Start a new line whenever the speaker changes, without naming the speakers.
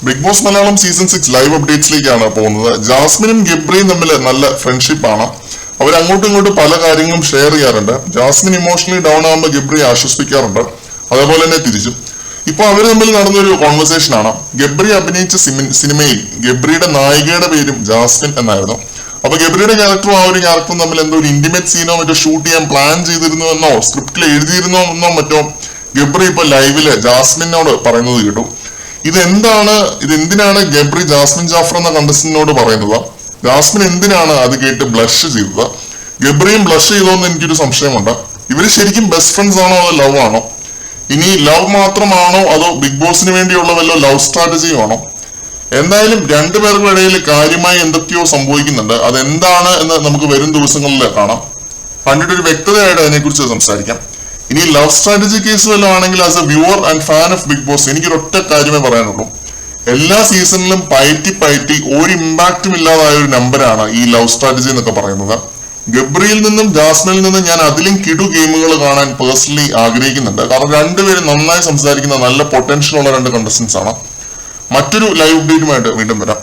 Big boss Malayalam season 6 live അപ്ഡേറ്റ്സിലേക്കാണ് പോകുന്നത്. ജാസ്മിനും ഗബ്രിയും തമ്മിൽ നല്ല ഫ്രണ്ട്ഷിപ്പാണ്. അവർ അങ്ങോട്ടും ഇങ്ങോട്ടും പല കാര്യങ്ങളും ഷെയർ ചെയ്യാറുണ്ട്. ജാസ്മിൻ ഇമോഷണലി ഡൗൺ ആകുമ്പോൾ ഗബ്രിയെ ആശ്വസിപ്പിക്കാറുണ്ട്, അതേപോലെ തന്നെ തിരിച്ചും. ഇപ്പൊ അവർ തമ്മിൽ നടന്നൊരു കോൺവെർസേഷൻ ആണ്. ഗബ്രി അഭിനയിച്ച സിനിമയിൽ ഗബ്രിയുടെ നായികയുടെ പേരും ജാസ്മിൻ എന്നായിരുന്നു. അപ്പൊ ഗബ്രിയുടെ ക്യാരക്ടറും ആ ഒരു ക്യാരക്ടറും തമ്മിൽ എന്തോ ഒരു ഇന്റിമേറ്റ് സീനോ മറ്റോ ഷൂട്ട് ചെയ്യാൻ പ്ലാൻ ചെയ്തിരുന്നുവെന്നോ സ്ക്രിപ്റ്റിൽ എഴുതിയിരുന്നോ എന്നോ മറ്റോ ഗബ്രി ഇപ്പൊ ലൈവില് ജാസ്മിനോട് പറയുന്നത് കേട്ടു. ഇതെന്തിനാണ് ഗബ്രി ജാസ്മിൻ ജാഫർ എന്ന കണ്ടസ്റ്റന്റിനോട് പറയുന്നത്? ജാസ്മിൻ എന്തിനാണ് അത് കേട്ട് ബ്ലഷ് ചെയ്തത്? ഗബ്രിയും ബ്ലഷ് ചെയ്തോന്ന് എനിക്കൊരു സംശയമുണ്ട്. ഇവര് ശരിക്കും ബെസ്റ്റ് ഫ്രണ്ട്സ് ആണോ അതോ ലവ് ആണോ? ഇനി ലവ് മാത്രമാണോ അതോ ബിഗ് ബോസിന് വേണ്ടിയുള്ള വല്ല ലവ് സ്ട്രാറ്റജിയും ആണോ? എന്തായാലും രണ്ടുപേർക്കും ഇടയിൽ കാര്യമായി എന്തൊക്കെയോ സംഭവിക്കുന്നുണ്ട്. അതെന്താണ് എന്ന് നമുക്ക് വരും ദിവസങ്ങളിൽ കാണാം. കണ്ടിട്ടൊരു വ്യക്തതയായിട്ട് അതിനെക്കുറിച്ച് സംസാരിക്കാം. ഇനി ലവ് സ്ട്രാറ്റജി കേസ് വല്ലതും ആണെങ്കിൽ as a viewer and fan of big boss എനിക്കൊരൊറ്റ കാര്യമേ പറയാനുള്ളൂ. എല്ലാ സീസണിലും പയറ്റി ഒരു ഇമ്പാക്റ്റും ഇല്ലാതായ ഒരു നമ്പറാണ് ഈ ലവ് സ്ട്രാറ്റജി എന്നൊക്കെ പറയുന്നത്. ഗബ്രിയിൽ നിന്നും ജാസ്മിനിൽ നിന്നും ഞാൻ അതിലും കിടു ഗെയിമുകൾ കാണാൻ പേഴ്സണലി ആഗ്രഹിക്കുന്നുണ്ട്. കാരണം രണ്ടുപേരും നന്നായി സംസാരിക്കുന്ന നല്ല പൊട്ടൻഷ്യൽ ഉള്ള രണ്ട് കണ്ടസ്റ്റൻസ് ആണ്. മറ്റൊരു ലൈവ് അപ്ഡേറ്റുമായിട്ട് വീണ്ടും വരാം.